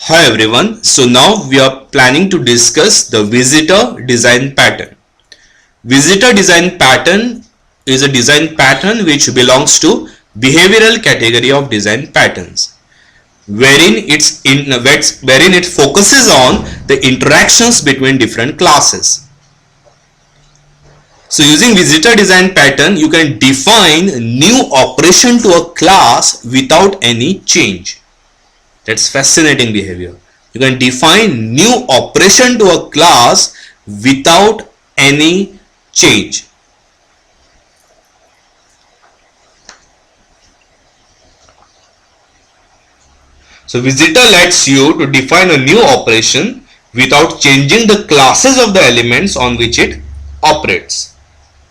Hi everyone, so now we are planning to discuss the visitor design pattern. Visitor design pattern is a design pattern which belongs to behavioral category of design patterns, wherein it focuses on the interactions between different classes. So using visitor design pattern, you can define new operation to a class without any change. That's fascinating behavior. You can define new operation to a class without any change. So visitor lets you to define a new operation without changing the classes of the elements on which it operates.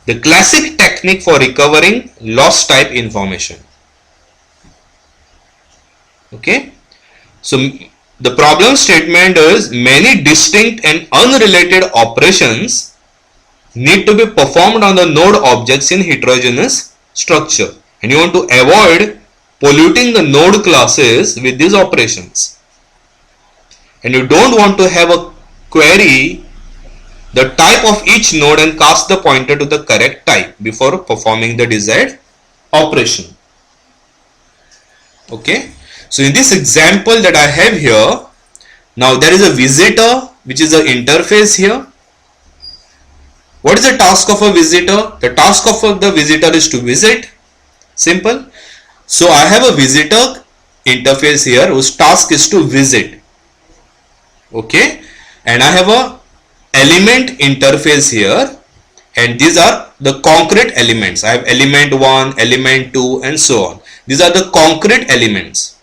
The classic technique for recovering lost type information. Okay. So the problem statement is many distinct and unrelated operations need to be performed on the node objects in heterogeneous structure, and you want to avoid polluting the node classes with these operations, and you don't want to have a query the type of each node and cast the pointer to the correct type before performing the desired operation. Okay. So in this example that I have here, now there is a visitor which is an interface here. What is the task of a visitor? The task of the visitor is to visit. Simple. So I have a visitor interface here whose task is to visit. Okay. And I have a element interface here, and these are the concrete elements. I have element 1, element 2 and so on. These are the concrete elements.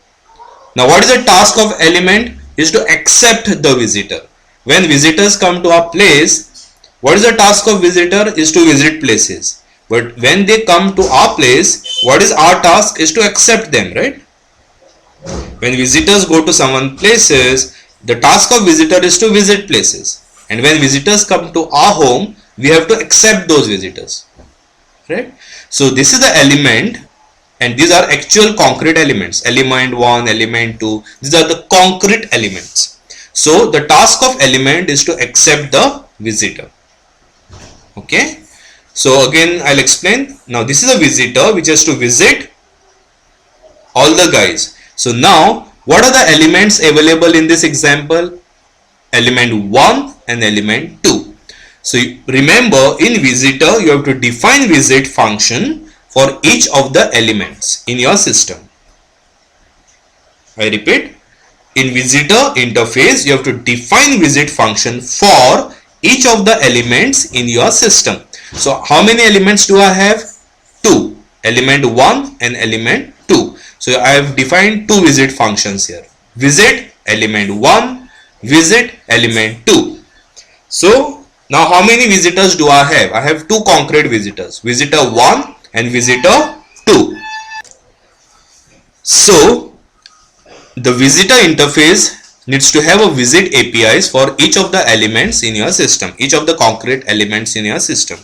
Now what is the task of element? Is to accept the visitor. When visitors come to our place, what is the task of visitor? Is to visit places. But when they come to our place, what is our task? Is to accept them, right? When visitors go to someone's places, the task of visitor is to visit places. And when visitors come to our home, we have to accept those visitors, right? So this is the element, and these are actual concrete elements. Element 1, element 2, these are the concrete elements. So the task of element is to accept the visitor. Okay. So again I'll explain. Now this is a visitor which has to visit all the guys. So now what are the elements available in this example? Element 1 and element 2. So remember, in visitor you have to define visit function for each of the elements in your system. I repeat, in visitor interface you have to define visit function for each of the elements in your system. So how many elements do I have? 2. Element 1 and element 2. So I have defined 2 visit functions here. Visit element 1, visit element 2. So now how many visitors do I have? I have 2 concrete visitors, visitor 1 and visitor 2. So the visitor interface needs to have a visit APIs for each of the elements in your system, each of the concrete elements in your system.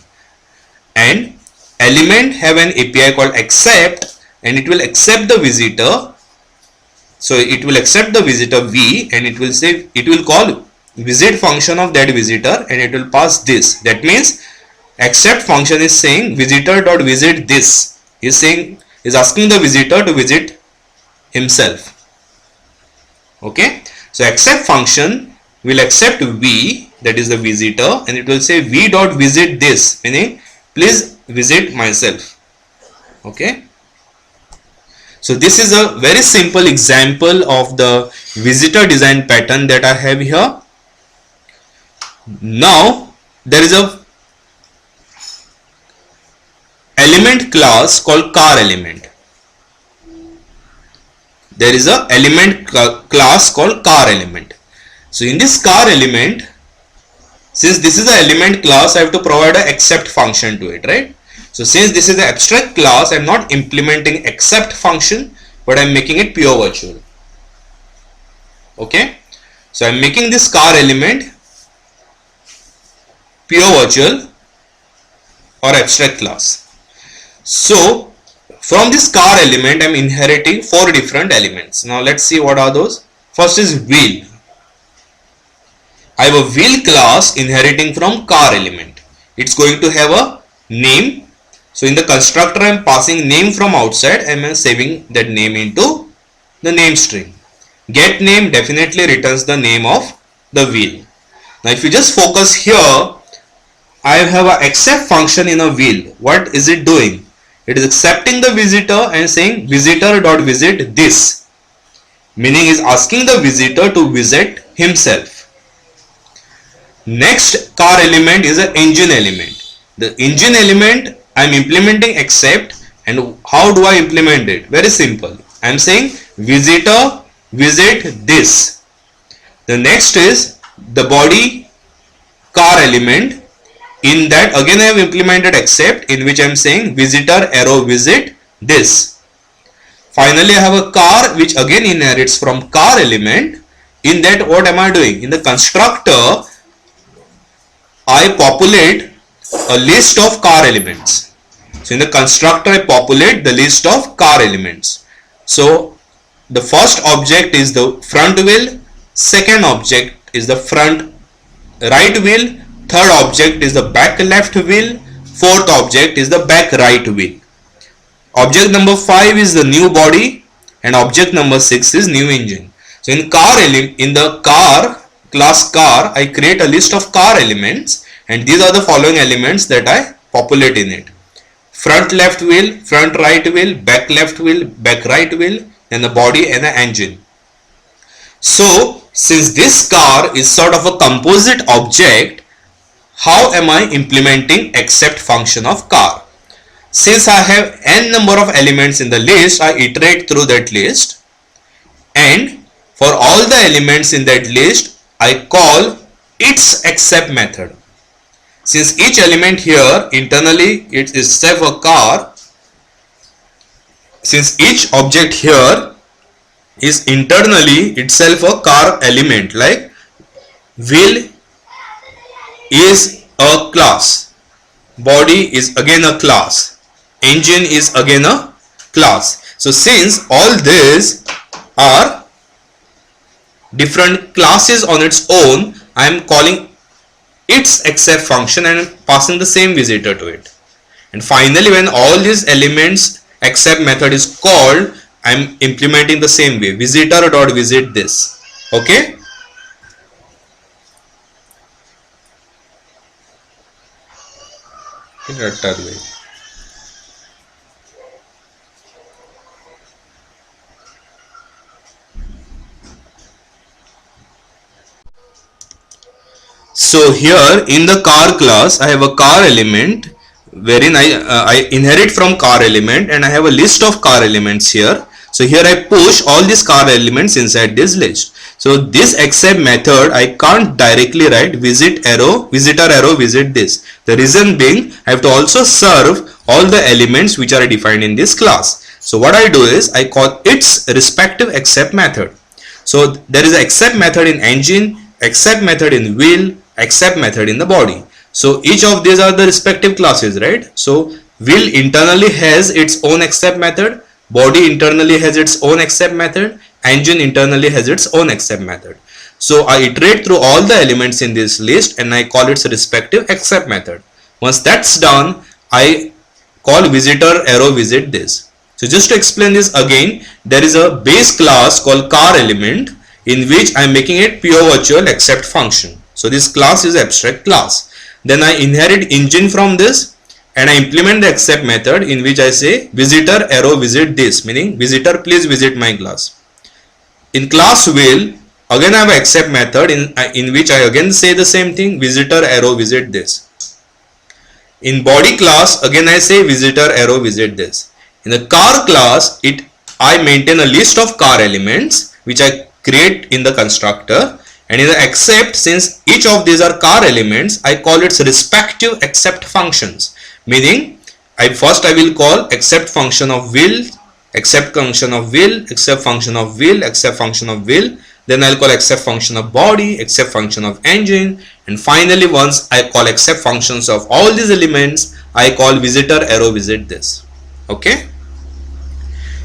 And element have an API called accept, and it will accept the visitor. So it will accept the visitor v, and it will say, it will call visit function of that visitor, and it will pass this. That means accept function is saying visitor dot visit this, is asking the visitor to visit himself. Okay. So accept function will accept v, that is the visitor, and it will say v dot visit this, meaning please visit myself. Okay. So this is a very simple example of the visitor design pattern that I have here. Now there is a element class called car element. There is a element class called car element. So in this car element, since this is the element class, I have to provide an accept function to it, right? So since this is the abstract class, I am not implementing accept function, but I am making it pure virtual. Okay. So I am making this car element pure virtual or abstract class. So from this car element I am inheriting 4 different elements. Now let's see what are those. First is wheel. I have a wheel class inheriting from car element. It's going to have a name. So in the constructor I am passing name from outside and I am saving that name into the name string. Get name definitely returns the name of the wheel. Now if you just focus here, I have an accept function in a wheel. What is it doing? It is accepting the visitor and saying visitor.visit this. Meaning is asking the visitor to visit himself. Next car element is an engine element. The engine element I am implementing accept, and how do I implement it? Very simple. I am saying visitor visit this. The next is the body car element. In that again I have implemented accept, in which I am saying visitor arrow visit this. Finally I have a car which again inherits from car element. In that what am I doing? In the constructor I populate a list of car elements. So in the constructor I populate the list of car elements. So the first object is the front wheel, second object is the front right wheel, third object is the back left wheel, fourth object is the back right wheel. Object number 5 is the new body and object number 6 is new engine. So in the car class car I create a list of car elements, and these are the following elements that I populate in it: front left wheel, front right wheel, back left wheel, back right wheel, and the body and the engine. So since this car is sort of a composite object, how am I implementing accept function of car? Since I have n number of elements in the list, I iterate through that list, and for all the elements in that list I call its accept method. Since each element here internally it is itself a car, since each object here is internally itself a car element, like wheel is a class, body is again a class, engine is again a class. So since all these are different classes on its own, I am calling its accept function and passing the same visitor to it. And finally when all these elements accept method is called, I am implementing the same way, visitor.visit this. Okay. So here in the car class I have a car element wherein I inherit from car element, and I have a list of car elements here. So here I push all these car elements inside this list. So this accept method I can't directly write visitor arrow visit this. The reason being I have to also serve all the elements which are defined in this class. So what I do is I call its respective accept method. So there is an accept method in engine, accept method in wheel, accept method in the body. So each of these are the respective classes, right? So wheel internally has its own accept method, body internally has its own accept method, engine internally has its own accept method. So I iterate through all the elements in this list and I call its respective accept method. Once that's done, I call visitor arrow visit this. So just to explain this again, there is a base class called car element in which I am making it pure virtual accept function. So this class is abstract class. Then I inherit engine from this and I implement the accept method in which I say visitor arrow visit this, meaning visitor please visit my class. In class wheel again I have an accept method in which I again say the same thing, visitor arrow visit this. In body class again I say visitor arrow visit this. In the car class I maintain a list of car elements which I create in the constructor, and in the accept, since each of these are car elements, I call its respective accept functions, meaning I will call accept function of wheel, accept function of wheel, accept function of wheel, accept function of wheel, then I'll call accept function of body, accept function of engine, and finally once I call accept functions of all these elements, I call visitor arrow visit this. Okay.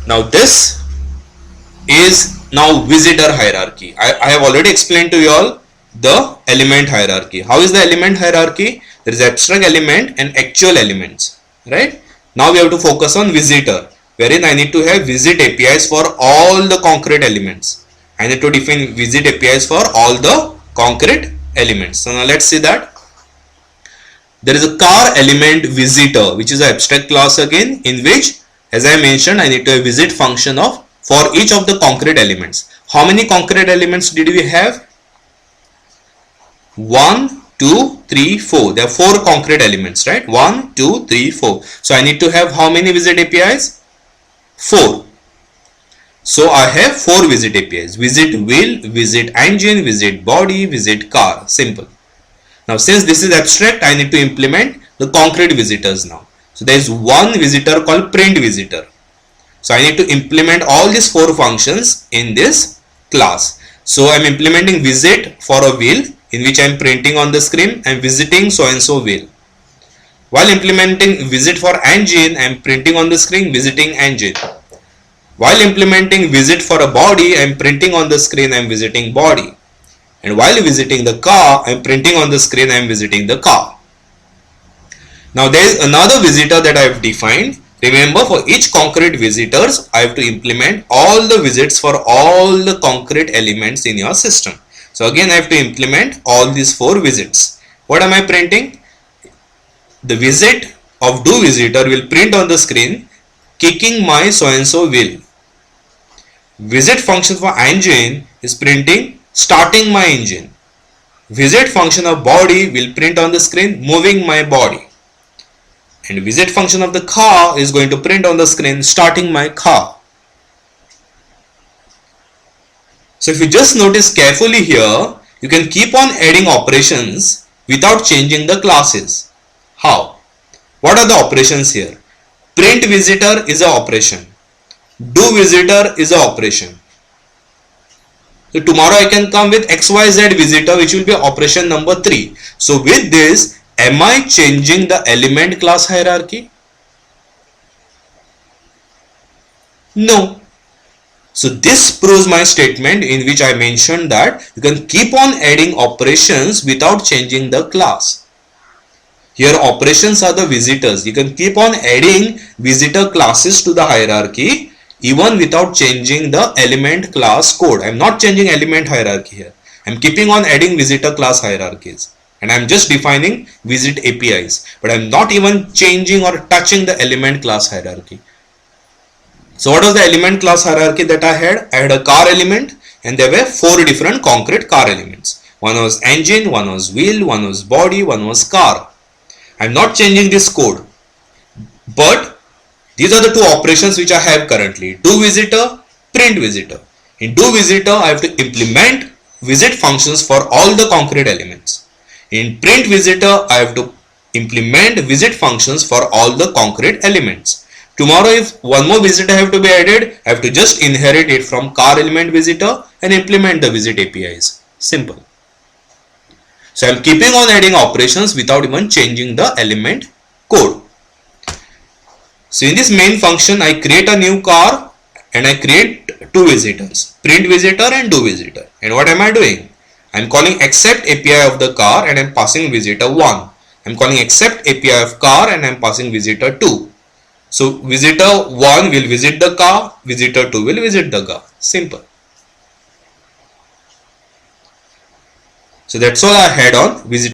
Now this is now visitor hierarchy. I have already explained to you all the element hierarchy. How is the element hierarchy? There is abstract element and actual elements, right? Now we have to focus on visitor, wherein I need to have visit APIs for all the concrete elements. I need to define visit APIs for all the concrete elements. So now let's see that. There is a car element visitor, which is an abstract class again, in which, as I mentioned, I need to have visit function of for each of the concrete elements. How many concrete elements did we have? 1, 2, 3, 4. There are 4 concrete elements, right? 1, 2, 3, 4. So I need to have how many visit APIs? 4. So I have 4 visit APIs. Visit wheel, visit engine, visit body, visit car. Simple. Now since this is abstract, I need to implement the concrete visitors now. So there is one visitor called print visitor. So I need to implement all these 4 functions in this class. So I am implementing visit for a wheel, in which I am printing on the screen. I am visiting so and so wheel. While implementing visit for engine, I am printing on the screen visiting engine. While implementing visit for a body, I am printing on the screen I am visiting body. And while visiting the car, I am printing on the screen I am visiting the car. Now there is another visitor that I have defined. Remember, for each concrete visitors, I have to implement all the visits for all the concrete elements in your system. So again, I have to implement all these 4 visits. What am I printing? The visit of do visitor will print on the screen kicking my so and so wheel. Visit function for engine is printing starting my engine. Visit function of body will print on the screen moving my body. And visit function of the car is going to print on the screen starting my car. So if you just notice carefully here, you can keep on adding operations without changing the classes. How? What are the operations here? Print visitor is an operation. Do visitor is an operation. So tomorrow I can come with XYZ visitor, which will be operation number 3. So with this, am I changing the element class hierarchy? No. So this proves my statement in which I mentioned that you can keep on adding operations without changing the class. Here operations are the visitors. You can keep on adding visitor classes to the hierarchy even without changing the element class code. I am not changing element hierarchy here. I am keeping on adding visitor class hierarchies. And I am just defining visit APIs. But I am not even changing or touching the element class hierarchy. So what was the element class hierarchy that I had? I had a car element and there were 4 different concrete car elements. One was engine, one was wheel, one was body, one was car. I am not changing this code. But these are the 2 operations which I have currently. Do visitor, print visitor. In do visitor, I have to implement visit functions for all the concrete elements. In print visitor, I have to implement visit functions for all the concrete elements. Tomorrow, if one more visitor have to be added, I have to just inherit it from car element visitor and implement the visit APIs. Simple. So I am keeping on adding operations without even changing the element code. So in this main function, I create a new car and I create 2 visitors, print visitor and do visitor. And what am I doing? I am calling accept API of the car and I am passing visitor 1. I am calling accept API of car and I am passing visitor 2. So visitor 1 will visit the car, visitor 2 will visit the car. Simple. So that's all I had on visitor.